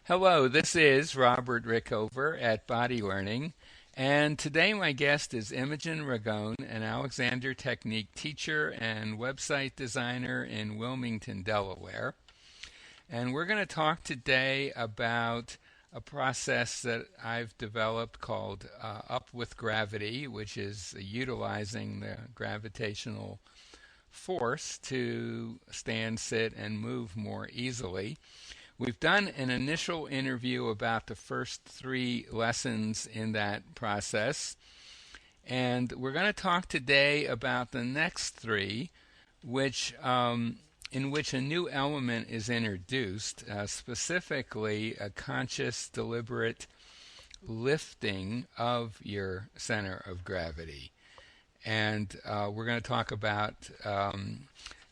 Hello, this is Robert Rickover at Body Learning, and today my guest is Imogen Ragone, an Alexander Technique teacher and website designer in Wilmington, Delaware. And we're going to talk today about a process that I've developed called Up with Gravity, which is utilizing the gravitational force to stand, sit, and move more easily. We've done an initial interview about the first three lessons in that process, and we're going to talk today about the next three, which in which a new element is introduced, specifically a conscious, deliberate lifting of your center of gravity. And we're going to talk about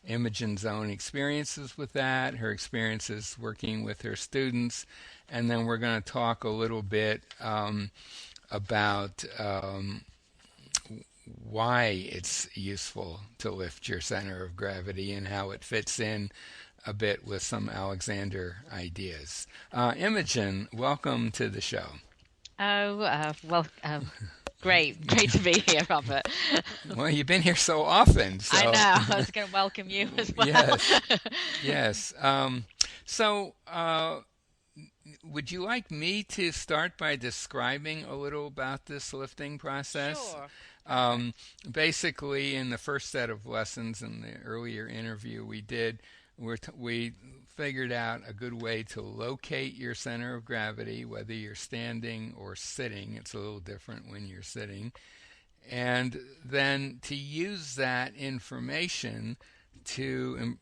Imogen's own experiences with that, her experiences working with her students, and then we're going to talk a little bit about why it's useful to lift your center of gravity and how it fits in a bit with some Alexander ideas. Imogen, welcome to the show. Great to be here, Robert. Well, you've been here so often. So. I know. I was going to welcome you as well. Yes. Would you like me to start by describing a little about this lifting process? Sure. Basically, in the first set of lessons in the earlier interview we did, we figured out a good way to locate your center of gravity, whether you're standing or sitting. It's a little different when you're sitting. And then to use that information to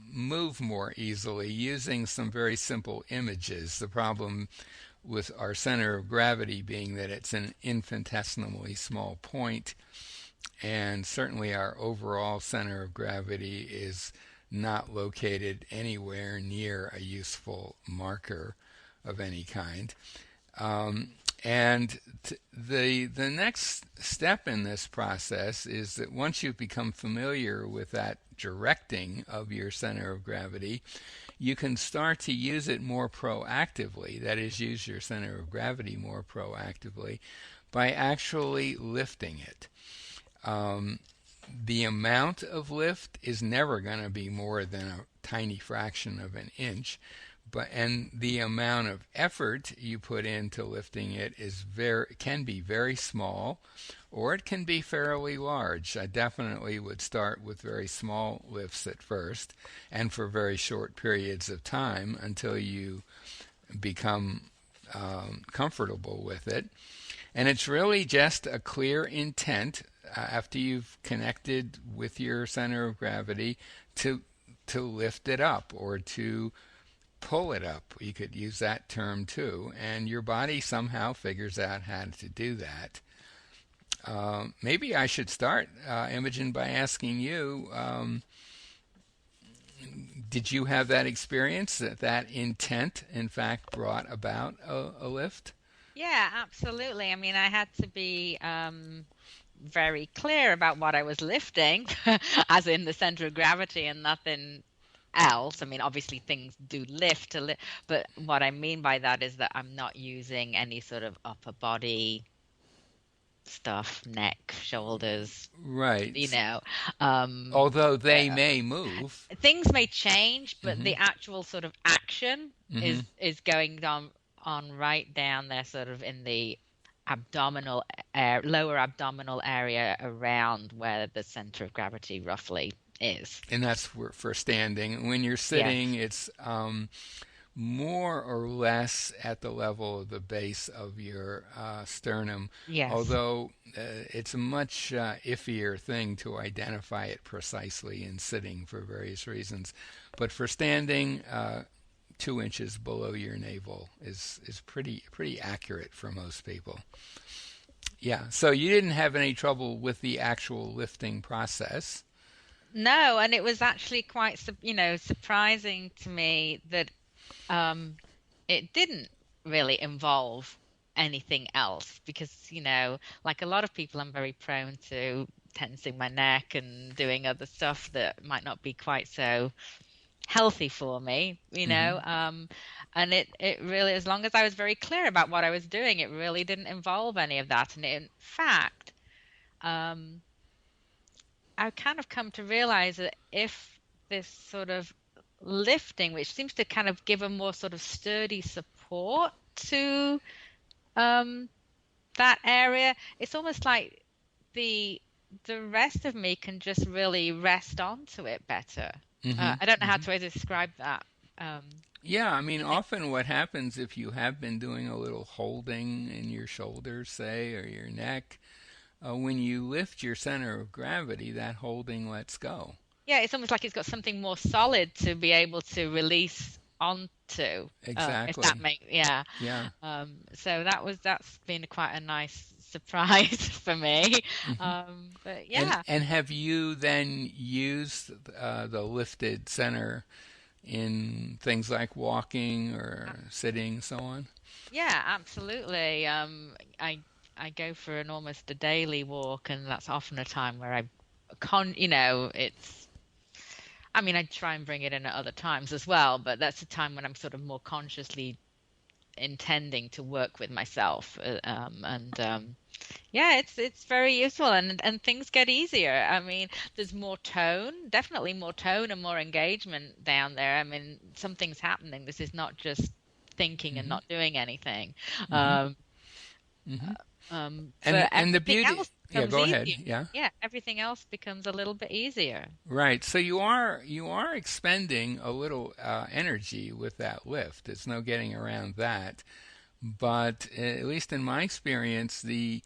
move more easily using some very simple images. The problem with our center of gravity being that it's an infinitesimally small point, and certainly our overall center of gravity is not located anywhere near a useful marker of any kind. The next step in this process is that once you've become familiar with that directing of your center of gravity, you can start to use it more proactively. That is, use your center of gravity more proactively by actually lifting it. The amount of lift is never going to be more than a tiny fraction of an inch, and the amount of effort you put into lifting it can be very small, or it can be fairly large. I definitely would start with very small lifts at first, and for very short periods of time until you become comfortable with it. And it's really just a clear intent after you've connected with your center of gravity to lift it up or to pull it up. You could use that term too, and your body somehow figures out how to do that. Maybe I should start, Imogen, by asking you, did you have that experience that intent in fact brought about a lift? Yeah, absolutely. I mean, I had to be very clear about what I was lifting, as in the center of gravity and nothing else. I mean, obviously things do lift, but what I mean by that is that I'm not using any sort of upper body stuff, neck, shoulders, right? Although they may move, things may change, but the actual sort of action is going on right down there, sort of in the abdominal lower abdominal area around where the center of gravity roughly is. And that's for standing. When you're sitting, yes. It's more or less at the level of the base of your sternum. Yes. Although it's a much iffier thing to identify it precisely in sitting for various reasons. But for standing, 2 inches below your navel is pretty accurate for most people. Yeah. So you didn't have any trouble with the actual lifting process. No, and it was actually quite, surprising to me that it didn't really involve anything else because, like a lot of people, I'm very prone to tensing my neck and doing other stuff that might not be quite so healthy for me, and it really, as long as I was very clear about what I was doing, it really didn't involve any of that. And in fact, um, I kind of come to realize that if this sort of lifting, which seems to kind of give a more sort of sturdy support to um, that area, it's almost like the the rest of me can just really rest onto it better. Hmm. I don't know how to describe that. Um, Yeah, I mean, you think? often what happens if you have been doing a little holding in your shoulders, say, or your neck, when you lift your center of gravity, that holding lets go. Yeah, it's almost like it's got something more solid to be able to release onto. If that Exactly. makes, yeah. Yeah. So that's been quite a nice surprise for me. Hmm. But And yeah, and have you then used the lifted center in things like walking or sitting, so on? yeah, absolutely. I go for an almost a daily walk, and that's often a time where it's. I mean, I try and bring it in at other times as well, but that's a time when I'm sort of more consciously intending to work with myself, and yeah, it's very useful, and things get easier. I mean, there's more tone, definitely more tone and more engagement down there. I mean, something's happening. This is not just thinking and Hmm. not doing anything. Hmm. Um, Hmm. but And the everything beauty, else yeah, becomes go ahead. easier. Yeah. Yeah, everything else becomes a little bit easier. Right. So you are expending a little energy with that lift. There's no getting around that. But at least in my experience, the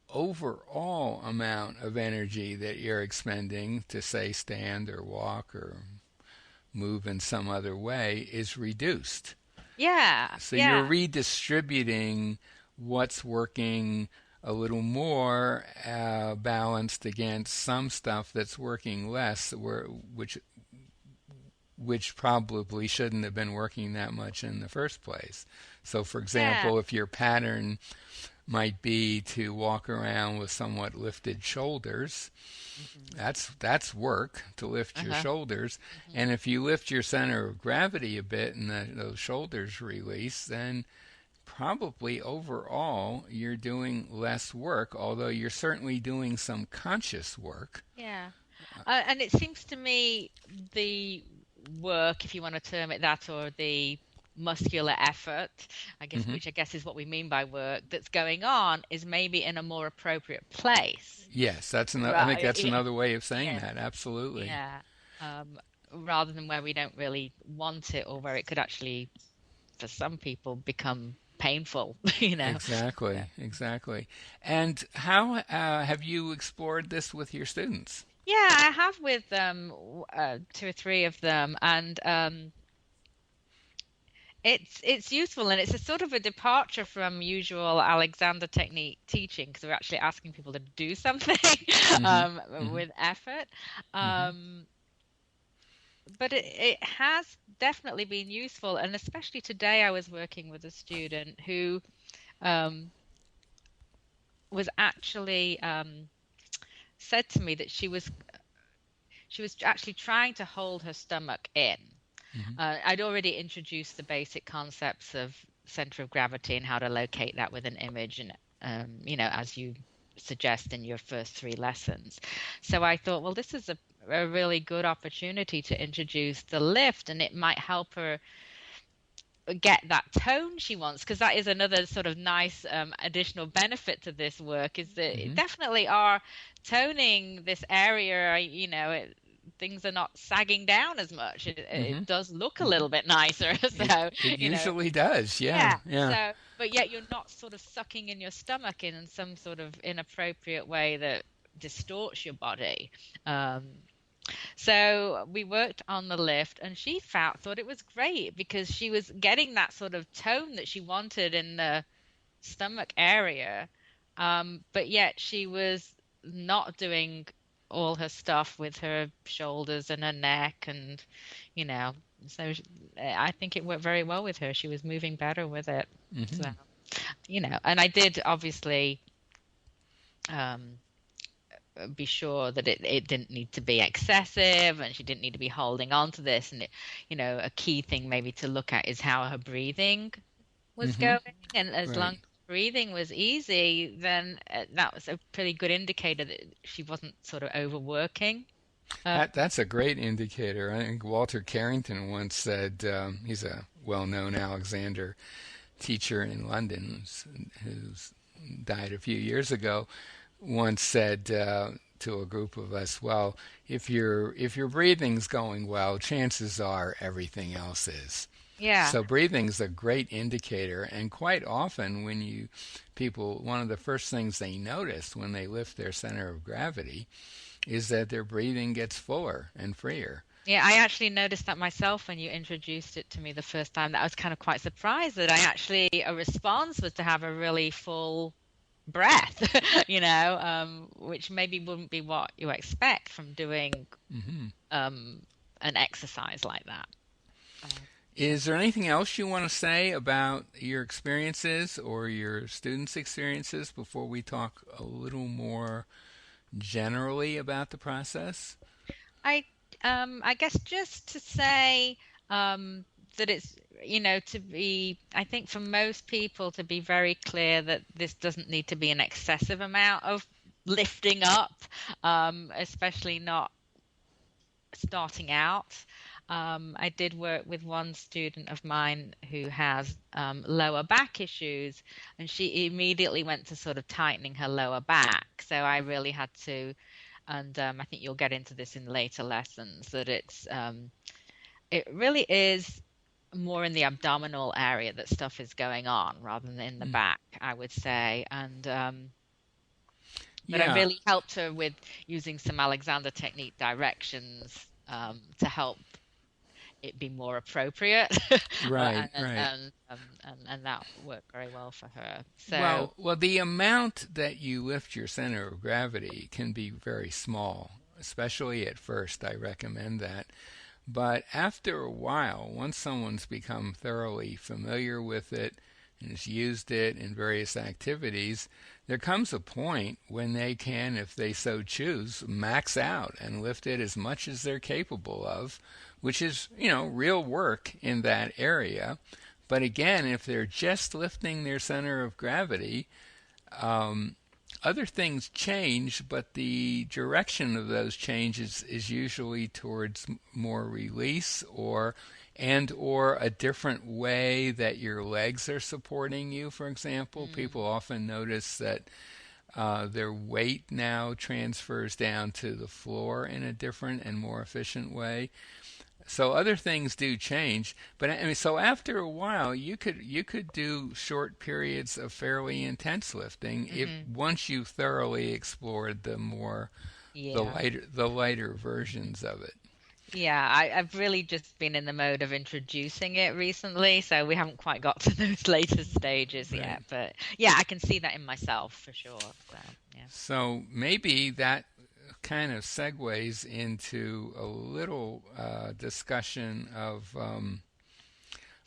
overall amount of energy that you're expending to say stand or walk or move in some other way is reduced. Yeah, So you're yeah. redistributing what's working a little more balanced against some stuff that's working less, which probably shouldn't have been working that much in the first place. So, for Yeah. example, if your pattern might be to walk around with somewhat lifted shoulders, Hmm. that's work to lift your Uh-huh. shoulders. Hmm. And if you lift your center of gravity a bit and those shoulders release, then probably overall you're doing less work, although you're certainly doing some conscious work. Yeah. And it seems to me the work, if you want to term it that, or the muscular effort, I guess, Hmm. which I guess is what we mean by work, that's going on is maybe in a more appropriate place. Yes, that's another. I think Right. that's another way of saying Yeah. that. Absolutely. Yeah. Rather than where we don't really want it, or where it could actually, for some people, become painful, you know. Exactly. Exactly. And how have you explored this with your students? Yeah, I have with two or three of them, and it's useful, and it's a sort of a departure from usual Alexander technique teaching because we're actually asking people to do something Hmm. with Hmm. effort. Hmm. Um, but it has definitely been useful, and especially today, I was working with a student who um, was actually said to me that she was actually trying to hold her stomach in. Hmm. I'd already introduced the basic concepts of center of gravity and how to locate that with an image, and as you suggest in your first three lessons. So I thought, well, this is a really good opportunity to introduce the lift, and it might help her get that tone she wants, because that is another sort of nice additional benefit to this work, is that it Hmm. definitely are toning this area. Things are not sagging down as much. It, Hmm. it does look a Hmm. little bit nicer. It So it you know usually does. Yeah. yeah, Yeah. but yet you're not sort of sucking in your stomach in some sort of inappropriate way that distorts your body. um, so we worked on the lift, and she thought it was great because she was getting that sort of tone that she wanted in the stomach area, but yet she was not doing all her stuff with her shoulders and her neck, and you know, so I think it worked very well with her. She was moving better with it. So, and I did obviously um, be sure that it didn't need to be excessive, and she didn't need to be holding on to this. And a key thing maybe to look at is how her breathing was Mm-hmm. going. And as long Right. as breathing was easy, then that was a pretty good indicator that she wasn't sort of overworking. That's a great indicator. I think Walter Carrington once said, he's a well-known Alexander teacher in London who's died a few years ago, once said to a group of us, well, if your breathing's going well, chances are everything else is. Yeah. So breathing's a great indicator, and quite often when one of the first things they notice when they lift their center of gravity is that their breathing gets fuller and freer. Yeah, I actually noticed that myself when you introduced it to me the first time. That I was kind of quite surprised that a response was to have a really full breath, which maybe wouldn't be what you expect from doing Hmm. an exercise like that. Uh, Is there anything else you want to say about your experiences or your students' experiences before we talk a little more generally about the process? I I guess just to say that it's to be, I think for most people to be very clear that this doesn't need to be an excessive amount of lifting up, especially not starting out. I did work with one student of mine who has lower back issues, and she immediately went to sort of tightening her lower back. So I really had to, and I think you'll get into this in later lessons, that it really is more in the abdominal area that stuff is going on rather than in the Mm. back, I would say. And but I Yeah, really helped her with using some Alexander technique directions to help it be more appropriate. right, and, right. and, and that worked very well for her. So Well, the amount that you lift your center of gravity can be very small, especially at first. I recommend that. But after a while, once someone's become thoroughly familiar with it and has used it in various activities, there comes a point when they can, if they so choose, max out and lift it as much as they're capable of, which is, real work in that area. But again, if they're just lifting their center of gravity, um, other things change, but the direction of those changes is usually towards more release or a different way that your legs are supporting you. For example, mm, people often notice that their weight now transfers down to the floor in a different and more efficient way. So other things do change, but I mean, so after a while, you could do short periods of fairly intense lifting if mhm. once you thoroughly explored the Yeah. lighter versions of it. Yeah, I've really just been in the mode of introducing it recently, so we haven't quite got to those later stages Right. yet. But yeah, I can see that in myself for sure. So yeah. So maybe that kind of segues into a little discussion of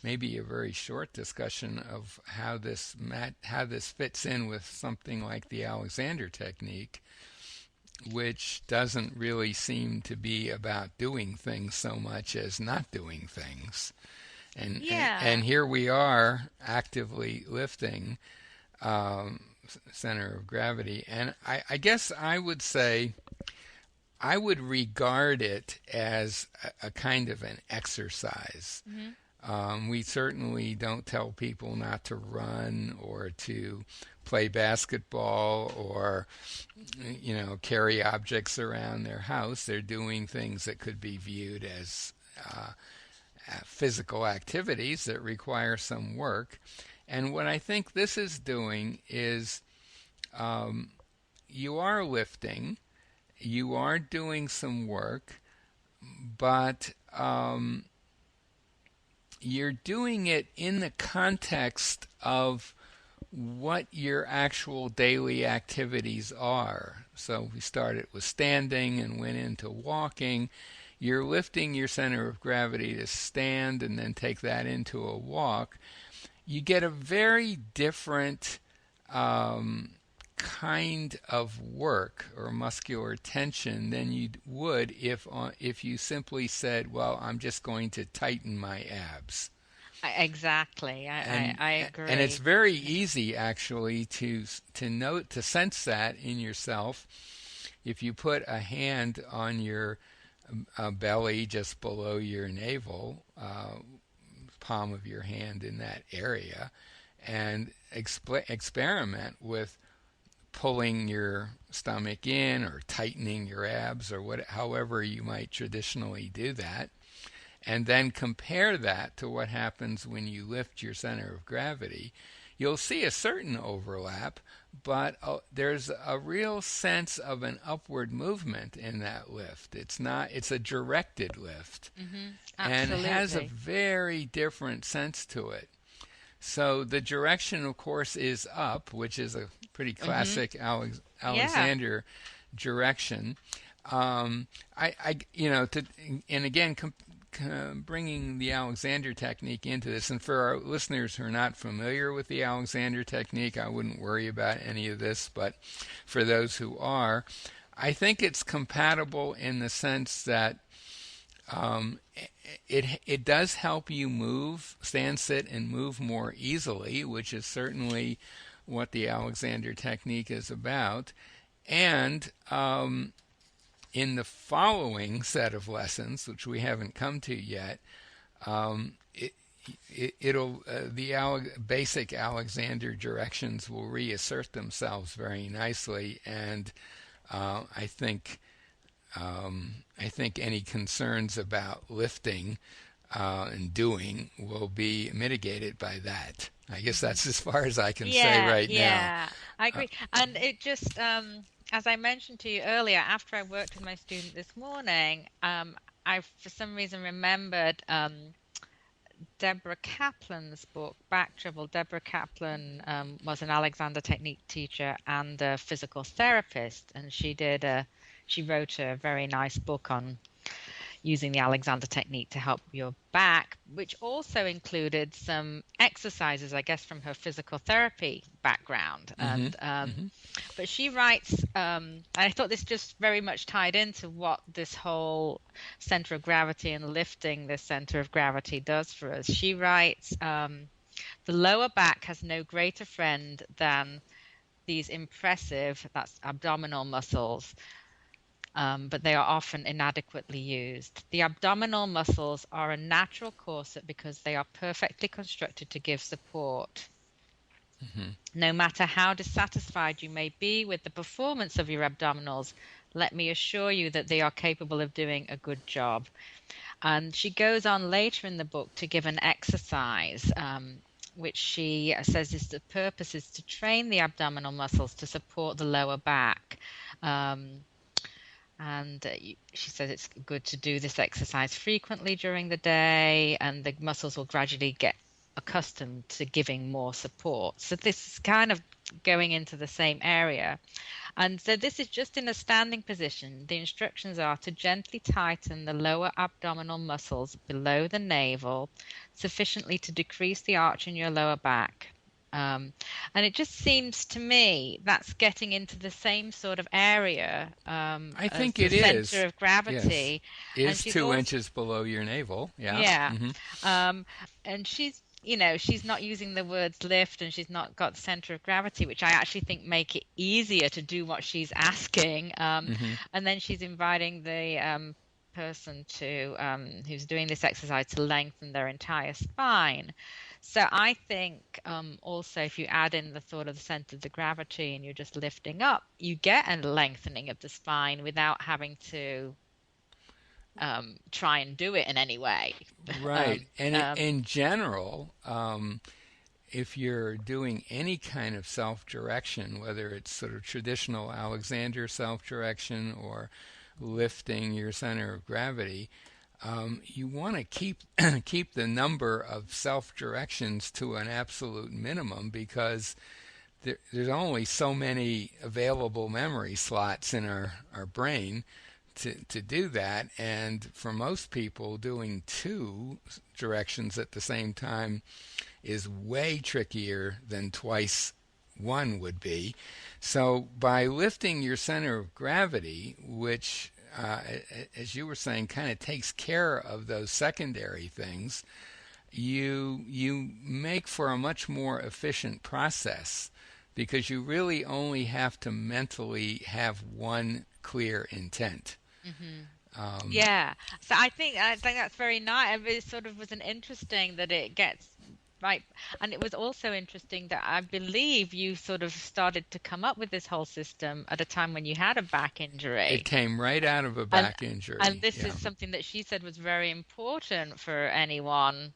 maybe a very short discussion of how this fits in with something like the Alexander technique, which doesn't really seem to be about doing things so much as not doing things. And Yeah. here we are actively lifting center of gravity, and I guess I would say I would regard it as a kind of an exercise. Hmm. We certainly don't tell people not to run or to play basketball or, carry objects around their house. They're doing things that could be viewed as physical activities that require some work. And what I think this is doing is um, you are lifting, you are doing some work, but you're doing it in the context of what your actual daily activities are. So we started with standing and went into walking. You're lifting your center of gravity to stand and then take that into a walk. You get a very different um, kind of work or muscular tension than you would if you simply said, "Well, I'm just going to tighten my abs." Exactly. I And it's agree. very easy actually to sense that in yourself if you put a hand on your belly just below your navel, palm of your hand in that area, and experiment with pulling your stomach in or tightening your abs or however you might traditionally do that, and then compare that to what happens when you lift your center of gravity, you'll see a certain overlap, but there's a real sense of an upward movement in that lift. It's a directed lift and has a Absolutely. very different sense to it. So the direction, of course, is up, which is a pretty hmm classic Yeah. Alexander direction. And again, bringing the Alexander technique into this, and for our listeners who are not familiar with the Alexander technique, I wouldn't worry about any of this, but for those who are, I think it's compatible in the sense that um, it does help you move, stand, sit, and move more easily, which is certainly what the Alexander technique is about. And in the following set of lessons, which we haven't come to yet, um, it'll basic Alexander directions will reassert themselves very nicely, and I think any concerns about lifting and doing will be mitigated by that. I guess hmm that's as far as I can say Yeah, right now. yeah, I Uh, agree. And it just, as I mentioned to you earlier, after I worked with my student this morning, I for some reason remembered Deborah Kaplan's book, Back Trouble. Deborah Kaplan was an Alexander Technique teacher and a physical therapist, and she wrote a very nice book on using the Alexander Technique to help your back, which also included some exercises, I guess, from her physical therapy background. hmm And hmm but she writes, I thought this just very much tied into what this whole center of gravity and lifting the center of gravity does for us. She writes, the lower back has no greater friend than these impressive, that's abdominal muscles, but they are often inadequately used. The abdominal muscles are a natural corset because they are perfectly constructed to give support. hmm No matter how dissatisfied you may be with the performance of your abdominals, let me assure you that they are capable of doing a good job. And she goes on later in the book to give an exercise, which she says is the purpose is to train the abdominal muscles to support the lower back. Um, and she says it's good to do this exercise frequently during the day, and the muscles will gradually get accustomed to giving more support. So this is kind of going into the same area. And so this is just in a standing position. The instructions are to gently tighten the lower abdominal muscles below the navel sufficiently to decrease the arch in your lower back. Um, and it just seems to me that's getting into the same sort of area I as think the it center is. of Yes, gravity. And is she's 2 inches also, below your navel. Yeah. yeah. hmm Um, and she's not using the words lift and she's not got the center of gravity, which I actually think make it easier to do what she's asking. hmm And then she's inviting the person to who's doing this exercise to lengthen their entire spine. So I think also if you add in the thought of the center of the gravity and you're just lifting up, you get a lengthening of the spine without having to try and do it in any way. Right. um, And um, in general, if you're doing any kind of self-direction, whether it's sort of traditional Alexander self-direction or lifting your center of gravity, you want to keep the number of self-directions to an absolute minimum because there's only so many available memory slots in our brain to do that. And for most people, doing two directions at the same time is way trickier than twice one would be. So by lifting your center of gravity, which, as you were saying, kind of takes care of those secondary things, you make for a much more efficient process because you really only have to mentally have one clear intent. Yeah. So I think that's very nice. It sort of was an interesting that it gets right, and it was also interesting that I believe you sort of started to come up with this whole system at a time when you had a back It injury. came right out of a And back and injury. this Yeah, is something that she said was very important for anyone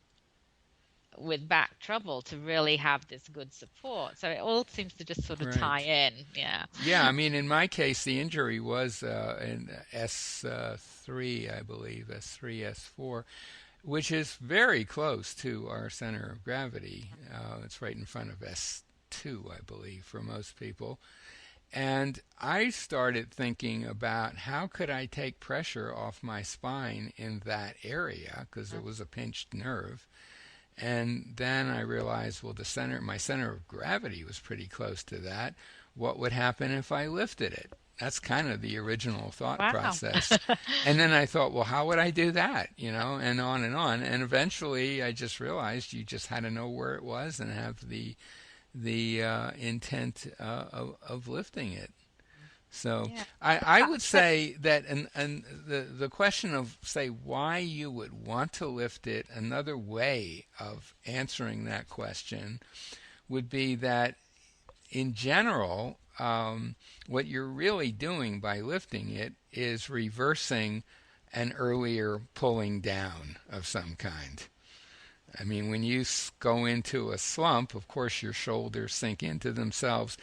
with back trouble to really have this good support. So it all seems to just sort of tie right. in. Yeah. Yeah, I mean, in my case, the injury was in S3, I believe, S3, S4, which is very close to our center of gravity. It's right in front of S2, I believe, for most people. And I started thinking about how could I take pressure off my spine in that area because it was a pinched nerve. And then I realized, well, my center of gravity was pretty close to that. What would happen if I lifted it? That's kind of the original thought Wow. process. And then I thought, well, how would I do that? And on and on. And eventually I just realized you just had to know where it was and have the intent of lifting it. So Yeah. I would say that, and the question of, say, why you would want to lift it, another way of answering that question would be that in general, what you're really doing by lifting it is reversing an earlier pulling down of some kind. I mean, when you go into a slump, of course, your shoulders sink into themselves,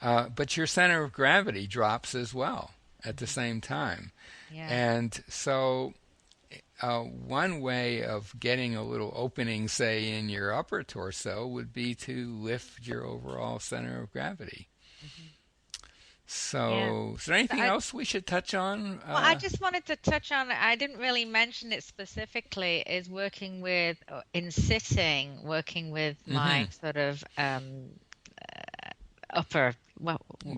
but your center of gravity drops as well at the same time. Yeah. And so, one way of getting a little opening, say, in your upper torso would be to lift your overall center of gravity. Yeah. So, is there So anything else we should touch on? well, I just wanted to touch on, I didn't really mention it specifically, is working with, in sitting, working with my Mhm. sort of upper,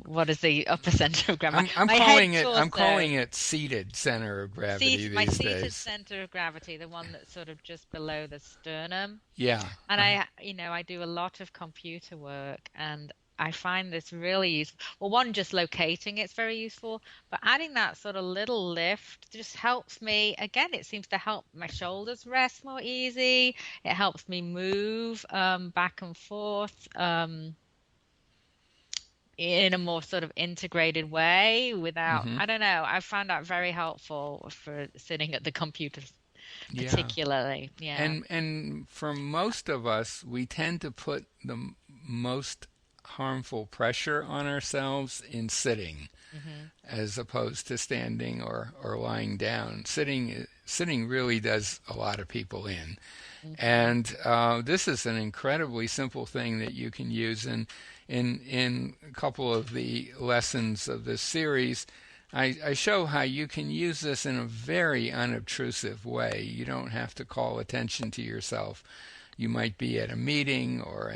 what is the upper center of gravity? I'm My head calling it torso, seated center of gravity my these seated days. center of gravity, the one that's sort of just below the sternum. Yeah. And I do a lot of computer work and I find this really useful. Well, one, just locating it's very useful, but adding that sort of little lift just helps me. Again, it seems to help my shoulders rest more easy. It helps me move back and forth in a more sort of integrated way without, Hmm. I don't know, I found that very helpful for sitting at the computer Yeah. particularly. Yeah. And for most of us, we tend to put the most harmful pressure on ourselves in sitting Hmm. as opposed to standing or lying down. Sitting really does a lot of people in. Hmm. And this is an incredibly simple thing that you can use. And in a couple of the lessons of this series, I show how you can use this in a very unobtrusive way. You don't have to call attention to yourself. You might be at a meeting or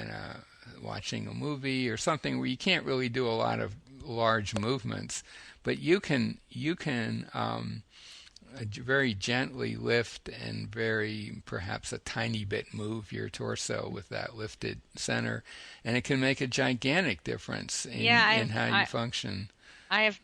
watching a movie or something where you can't really do a lot of large movements, but you can very gently lift and very perhaps a tiny bit move your torso with that lifted center, and it can make a gigantic difference Yeah, in how you function. I've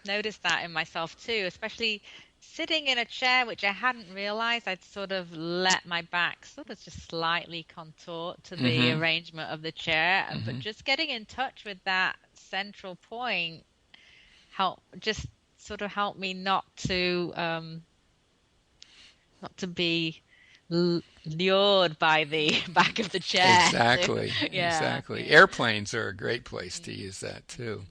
noticed that in myself too, especially sitting in a chair, which I hadn't realized. I'd sort of let my back sort of just slightly contort to the Hmm. arrangement of the chair, but Hmm. just getting in touch with that central point just sort of helped me not to be lured by the back of the chair. Exactly, Yeah, exactly. yeah. Airplanes are a great place to use that too.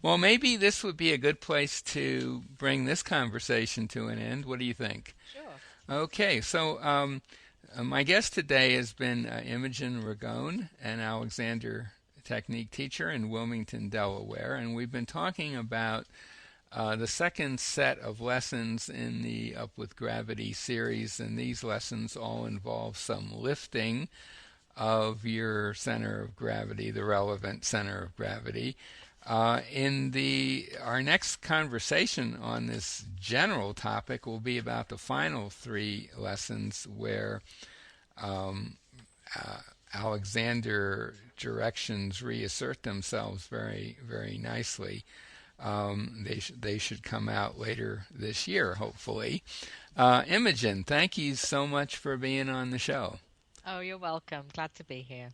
Well, maybe this would be a good place to bring this conversation to an end. What do you think? Sure. Okay, so my guest today has been Imogen Ragone, an Alexander Technique teacher in Wilmington, Delaware, and we've been talking about the second set of lessons in the Up with Gravity series, and these lessons all involve some lifting of your center of gravity, the relevant center of gravity. Our next conversation on this general topic will be about the final three lessons where Alexander directions reassert themselves very, very nicely. They should come out later this year, hopefully. Imogen, thank you so much for being on the show. Oh, you're welcome. Glad to be here.